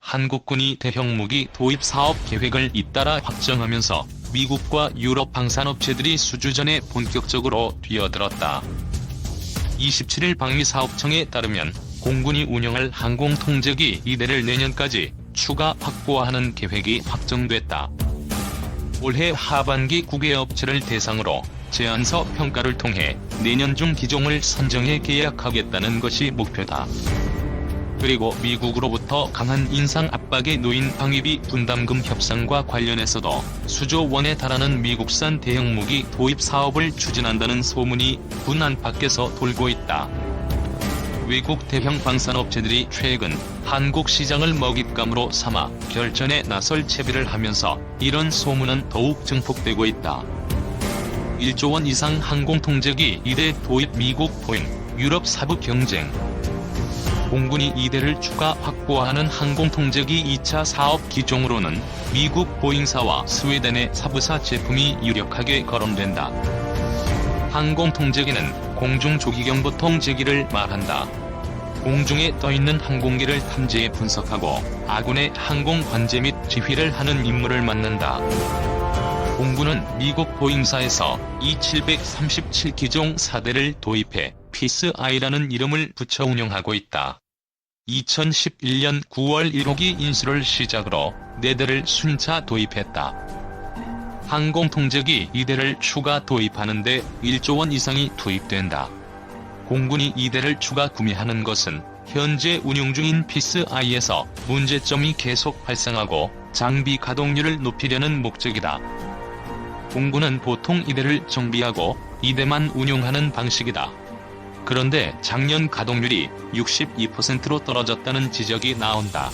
한국군이 대형 무기 도입 사업 계획을 잇따라 확정하면서 미국과 유럽 방산업체들이 수주전에 본격적으로 뛰어들었다. 27일 방위사업청에 따르면 공군이 운영할 항공통제기 2대를 내년까지 추가 확보하는 계획이 확정됐다. 올해 하반기 9개 업체를 대상으로 제안서 평가를 통해 내년 중 기종을 선정해 계약하겠다는 것이 목표다. 그리고 미국으로부터 강한 인상 압박에 놓인 방위비 분담금 협상과 관련해서도 수조 원에 달하는 미국산 대형 무기 도입 사업을 추진한다는 소문이 군 안팎에서 돌고 있다. 외국 대형 방산업체들이 최근 한국 시장을 먹잇감으로 삼아 결전에 나설 채비를 하면서 이런 소문은 더욱 증폭되고 있다. 1조 원 이상 항공통제기 2대 도입 미국 보잉, 유럽 사부 경쟁. 공군이 2대를 추가 확보하는 항공통제기 2차 사업 기종으로는 미국 보잉사와 스웨덴의 사브사 제품이 유력하게 거론된다. 항공통제기는 공중조기경보통제기를 말한다. 공중에 떠있는 항공기를 탐지해 분석하고 아군의 항공 관제 및 지휘를 하는 임무를 맡는다. 공군은 미국 보잉사에서 E737 기종 4대를 도입해 피스-I라는 이름을 붙여 운영하고 있다. 2011년 9월 1호기 인수를 시작으로 4대를 순차 도입했다. 항공통제기 2대를 추가 도입하는데 1조 원 이상이 투입된다. 공군이 2대를 추가 구매하는 것은 현재 운용 중인 피스-I에서 문제점이 계속 발생하고 장비 가동률을 높이려는 목적이다. 공군은 보통 2대를 정비하고 2대만 운용하는 방식이다. 그런데 작년 가동률이 62%로 떨어졌다는 지적이 나온다.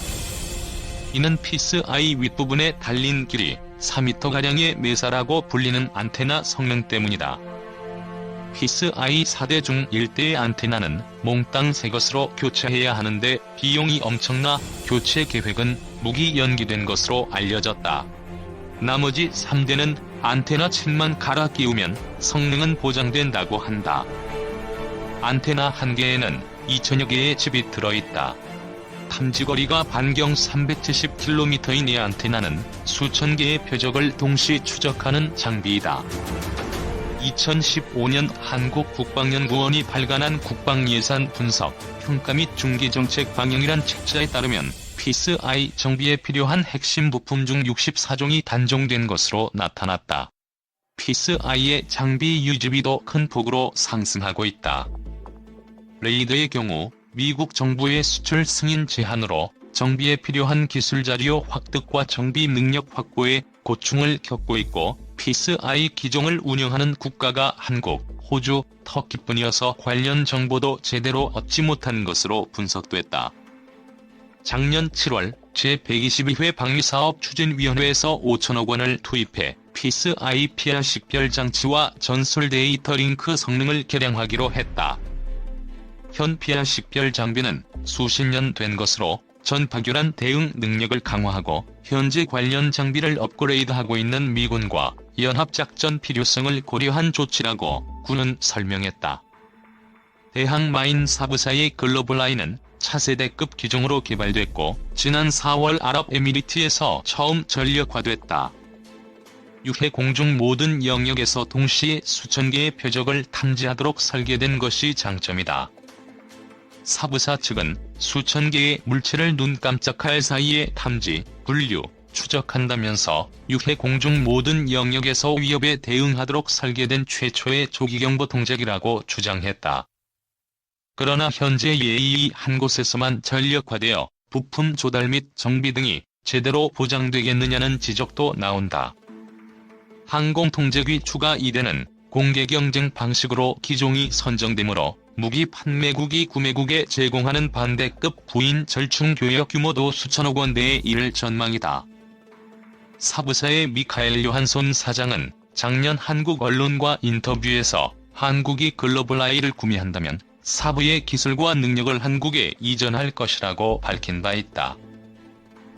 이는 피스-I 윗부분에 달린 길이 4m가량의 메사라고 불리는 안테나 성능 때문이다. 피스-I 4대 중 1대의 안테나는 몽땅 새 것으로 교체해야 하는데 비용이 엄청나 교체 계획은 무기 연기된 것으로 알려졌다. 나머지 3대는 안테나 칩만 갈아 끼우면 성능은 보장된다고 한다. 안테나 한 개에는 2000여 개의 칩이 들어있다. 탐지거리가 반경 370km인 이 안테나는 수천 개의 표적을 동시 추적하는 장비이다. 2015년 한국국방연구원이 발간한 국방예산 분석, 평가 및 중기정책 방향이란 책자에 따르면 피스-I 정비에 필요한 핵심 부품 중 64종이 단종된 것으로 나타났다. 피스-I의 장비 유지비도 큰 폭으로 상승하고 있다. 레이더의 경우 미국 정부의 수출 승인 제한으로 정비에 필요한 기술 자료 확득과 정비 능력 확보에 고충을 겪고 있고 피스-I 기종을 운영하는 국가가 한국, 호주, 터키뿐이어서 관련 정보도 제대로 얻지 못한 것으로 분석됐다. 작년 7월 제122회 방위사업추진위원회에서 5천억 원을 투입해 피스-I PR 식별 장치와 전술 데이터 링크 성능을 개량하기로 했다. 현 PR 식별 장비는 수십 년 된 것으로 전파교란 대응 능력을 강화하고 현재 관련 장비를 업그레이드하고 있는 미군과 연합작전 필요성을 고려한 조치라고 군은 설명했다. 대항마인 사브사의 글로벌아이는 차세대급 기종으로 개발됐고 지난 4월 아랍에미리트에서 처음 전력화됐다. 육해 공중 모든 영역에서 동시에 수천 개의 표적을 탐지하도록 설계된 것이 장점이다. 사브사 측은 수천 개의 물체를 눈 깜짝할 사이에 탐지, 분류, 추적한다면서 육해 공중 모든 영역에서 위협에 대응하도록 설계된 최초의 조기경보 통제기라고 주장했다. 그러나 현재 예의 한 곳에서만 전력화되어 부품 조달 및 정비 등이 제대로 보장되겠느냐는 지적도 나온다. 항공통제기 추가 2대는 공개경쟁 방식으로 기종이 선정되므로 무기 판매국이 구매국에 제공하는 반대급 부인 절충 교역 규모도 수천억 원대에 이를 전망이다. 사브사의 미카엘 요한손 사장은 작년 한국 언론과 인터뷰에서 한국이 글로벌아이를 구매한다면 사브의 기술과 능력을 한국에 이전할 것이라고 밝힌 바 있다.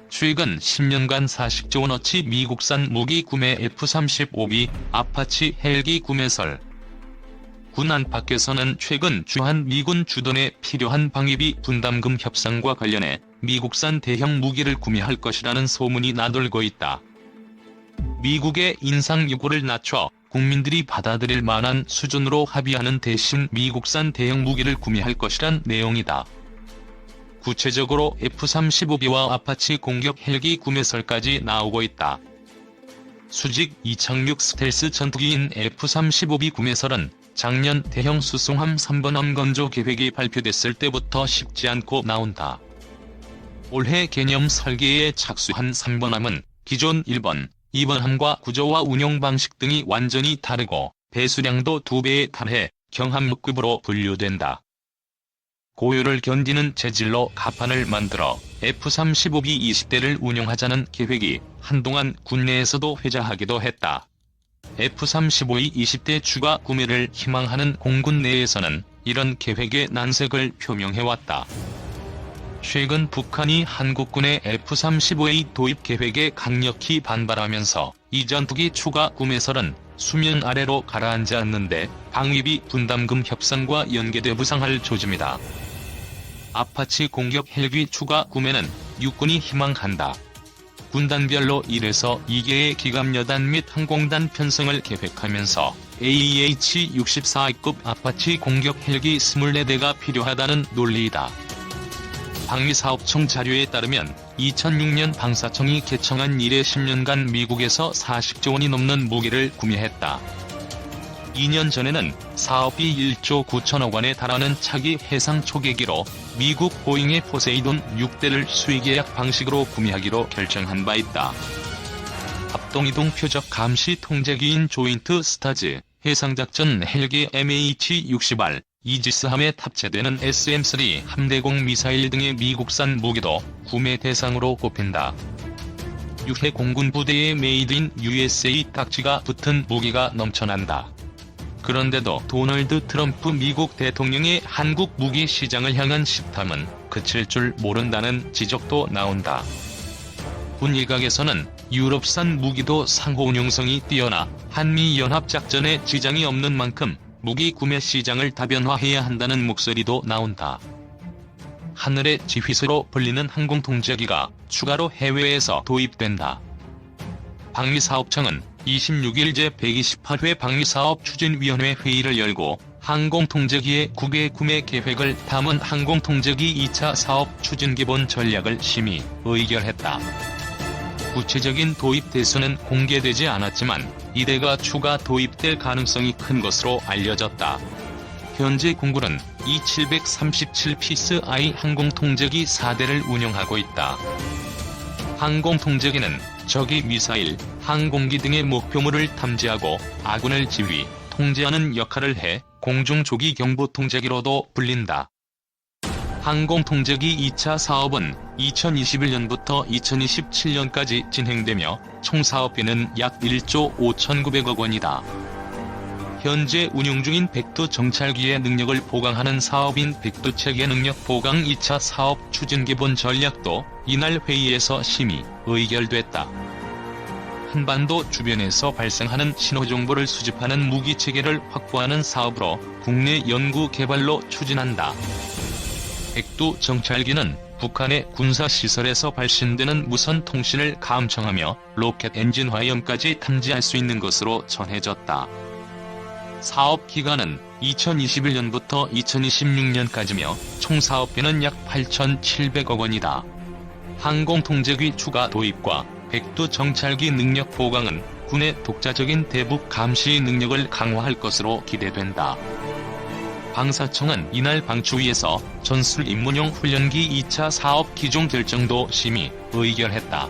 최근 10년간 40조 원어치 미국산 무기 구매 F-35B, 아파치 헬기 구매설. 군 안팎에서는 최근 주한 미군 주둔에 필요한 방위비 분담금 협상과 관련해 미국산 대형 무기를 구매할 것이라는 소문이 나돌고 있다. 미국의 인상 요구를 낮춰 국민들이 받아들일 만한 수준으로 합의하는 대신 미국산 대형 무기를 구매할 것이란 내용이다. 구체적으로 F-35B와 아파치 공격 헬기 구매설까지 나오고 있다. 수직 이착륙 스텔스 전투기인 F-35B 구매설은 작년 대형 수송함 3번함 건조 계획이 발표됐을 때부터 쉽지 않고 나온다. 올해 개념 설계에 착수한 3번함은 기존 1번, 2번함과 구조와 운용 방식 등이 완전히 다르고 배수량도 2배에 달해 경함목급으로 분류된다. 고열을 견디는 재질로 갑판을 만들어 F-35B 20대를 운용하자는 계획이 한동안 국내에서도 회자하기도 했다. F-35E 20대 추가 구매를 희망하는 공군 내에서는 이런 계획의 난색을 표명해왔다. 최근 북한이 한국군의 F-35A 도입 계획에 강력히 반발하면서 이 전투기 추가 구매설은 수면 아래로 가라앉지 않는데 방위비 분담금 협상과 연계돼 부상할 조짐이다. 아파치 공격 헬기 추가 구매는 육군이 희망한다. 군단별로 1에서 2개의 기갑여단 및 항공단 편성을 계획하면서 AH-64급 아파치 공격 헬기 24대가 필요하다는 논리이다. 방위사업청 자료에 따르면 2006년 방사청이 개청한 이래 10년간 미국에서 40조 원이 넘는 무기를 구매했다. 2년 전에는 사업비 1조 9천억 원에 달하는 차기 해상 초계기로 미국 보잉의 포세이돈 6대를 수의계약 방식으로 구매하기로 결정한 바 있다. 합동이동 표적 감시 통제기인 조인트 스타즈, 해상작전 헬기 MH-60R, 이지스함에 탑재되는 SM-3 함대공 미사일 등의 미국산 무기도 구매 대상으로 꼽힌다. 유해 공군 부대에 메이드 인 USA 딱지가 붙은 무기가 넘쳐난다. 그런데도 도널드 트럼프 미국 대통령의 한국 무기 시장을 향한 식탐은 그칠 줄 모른다는 지적도 나온다. 군 일각에서는 유럽산 무기도 상호 운용성이 뛰어나 한미연합작전에 지장이 없는 만큼 무기 구매 시장을 다변화해야 한다는 목소리도 나온다. 하늘의 지휘소로 불리는 항공통제기가 추가로 해외에서 도입된다. 방위사업청은 26일 제128회 방위사업추진위원회 회의를 열고 항공통제기의 국외 구매 계획을 담은 항공통제기 2차 사업 추진기본 전략을 심의, 의결했다. 구체적인 도입 대수는 공개되지 않았지만 이대가 추가 도입될 가능성이 큰 것으로 알려졌다. 현재 공군은 E-737PSI 항공통제기 4대를 운용하고 있다. 항공통제기는 적의 미사일, 항공기 등의 목표물을 탐지하고 아군을 지휘, 통제하는 역할을 해 공중조기 경보통제기로도 불린다. 항공통제기 2차 사업은 2021년부터 2027년까지 진행되며 총 사업비는 약 1조 5,900억 원이다. 현재 운용 중인 백두 정찰기의 능력을 보강하는 사업인 백두체계 능력 보강 2차 사업 추진기본 전략도 이날 회의에서 심의, 의결됐다. 한반도 주변에서 발생하는 신호정보를 수집하는 무기체계를 확보하는 사업으로 국내 연구 개발로 추진한다. 백두 정찰기는 북한의 군사시설에서 발신되는 무선 통신을 감청하며 로켓 엔진 화염까지 탐지할 수 있는 것으로 전해졌다. 사업 기간은 2021년부터 2026년까지며 총 사업비는 약 8,700억 원이다. 항공통제기 추가 도입과 백두 정찰기 능력 보강은 군의 독자적인 대북 감시 능력을 강화할 것으로 기대된다. 방사청은 이날 방추위에서 전술 입문용 훈련기 2차 사업 기종 결정도 심의, 의결했다.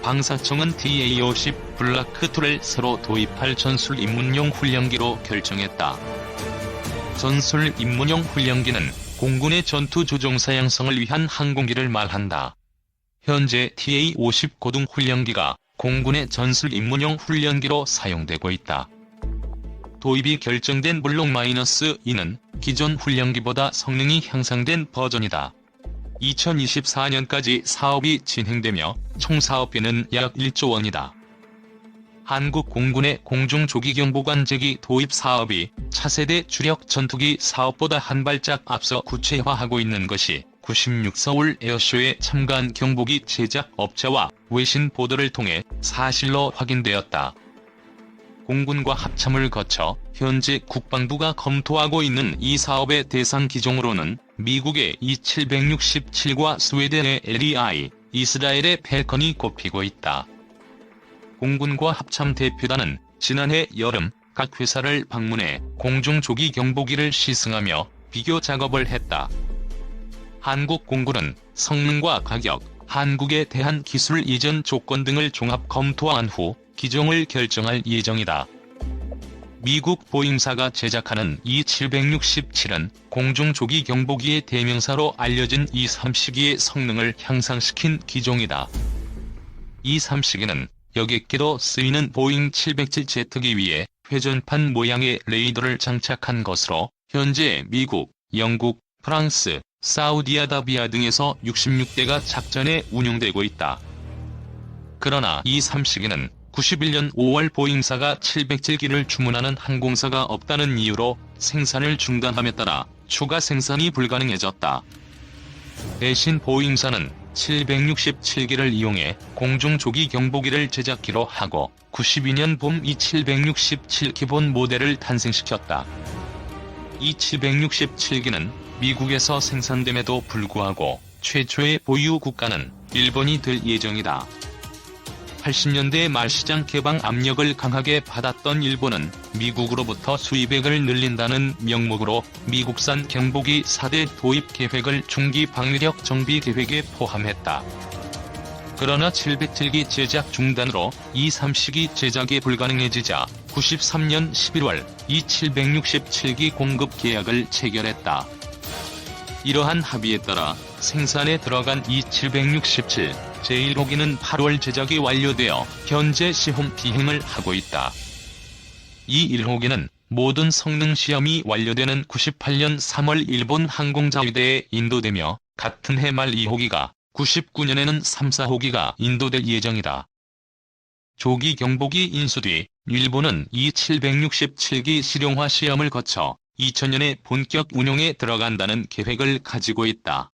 방사청은 TA-50 블라크2를 새로 도입할 전술 입문용 훈련기로 결정했다. 전술 입문용 훈련기는 공군의 전투 조종사 양성을 위한 항공기를 말한다. 현재 TA-50 고등 훈련기가 공군의 전술 입문용 훈련기로 사용되고 있다. 도입이 결정된 블록-2는 기존 훈련기보다 성능이 향상된 버전이다. 2024년까지 사업이 진행되며 총 사업비는 약 1조 원이다. 한국 공군의 공중조기경보관제기 도입 사업이 차세대 주력 전투기 사업보다 한 발짝 앞서 구체화하고 있는 것이 96 서울 에어쇼에 참가한 경보기 제작 업체와 외신 보도를 통해 사실로 확인되었다. 공군과 합참을 거쳐 현재 국방부가 검토하고 있는 이 사업의 대상 기종으로는 미국의 E-767과 스웨덴의 LEI, 이스라엘의 펠컨이 꼽히고 있다. 공군과 합참 대표단은 지난해 여름 각 회사를 방문해 공중 조기 경보기를 시승하며 비교 작업을 했다. 한국 공군은 성능과 가격, 한국에 대한 기술 이전 조건 등을 종합 검토한 후 기종을 결정할 예정이다. 미국 보잉사가 제작하는 E-767은 공중 조기 경보기의 대명사로 알려진 E-3시기의 성능을 향상시킨 기종이다. E-3시기는 여객기로 쓰이는 보잉 707제트기 위에 회전판 모양의 레이더를 장착한 것으로 현재 미국, 영국, 프랑스, 사우디아라비아 등에서 66대가 작전에 운용되고 있다. 그러나 E-3시기는 91년 5월 보잉사가 707기를 주문하는 항공사가 없다는 이유로 생산을 중단함에 따라 추가 생산이 불가능해졌다. 대신 보잉사는 767기를 이용해 공중조기 경보기를 제작기로 하고 92년 봄 E-767 기본 모델을 탄생시켰다. E-767기는 미국에서 생산됨에도 불구하고 최초의 보유 국가는 일본이 될 예정이다. 80년대 말 시장 개방 압력을 강하게 받았던 일본은 미국으로부터 수입액을 늘린다는 명목으로 미국산 경보기 4대 도입 계획을 중기 방위력 정비 계획에 포함했다. 그러나 707기 제작 중단으로 E-3시기 제작이 불가능해지자 93년 11월 E-767기 공급 계약을 체결했다. 이러한 합의에 따라 생산에 들어간 E-767 제1호기는 8월 제작이 완료되어 현재 시험 비행을 하고 있다. 이 1호기는 모든 성능 시험이 완료되는 98년 3월 일본 항공자위대에 인도되며 같은 해 말 2호기가 99년에는 3, 4호기가 인도될 예정이다. 조기 경보기 인수 뒤 일본은 E-767기 실용화 시험을 거쳐 2000년에 본격 운용에 들어간다는 계획을 가지고 있다.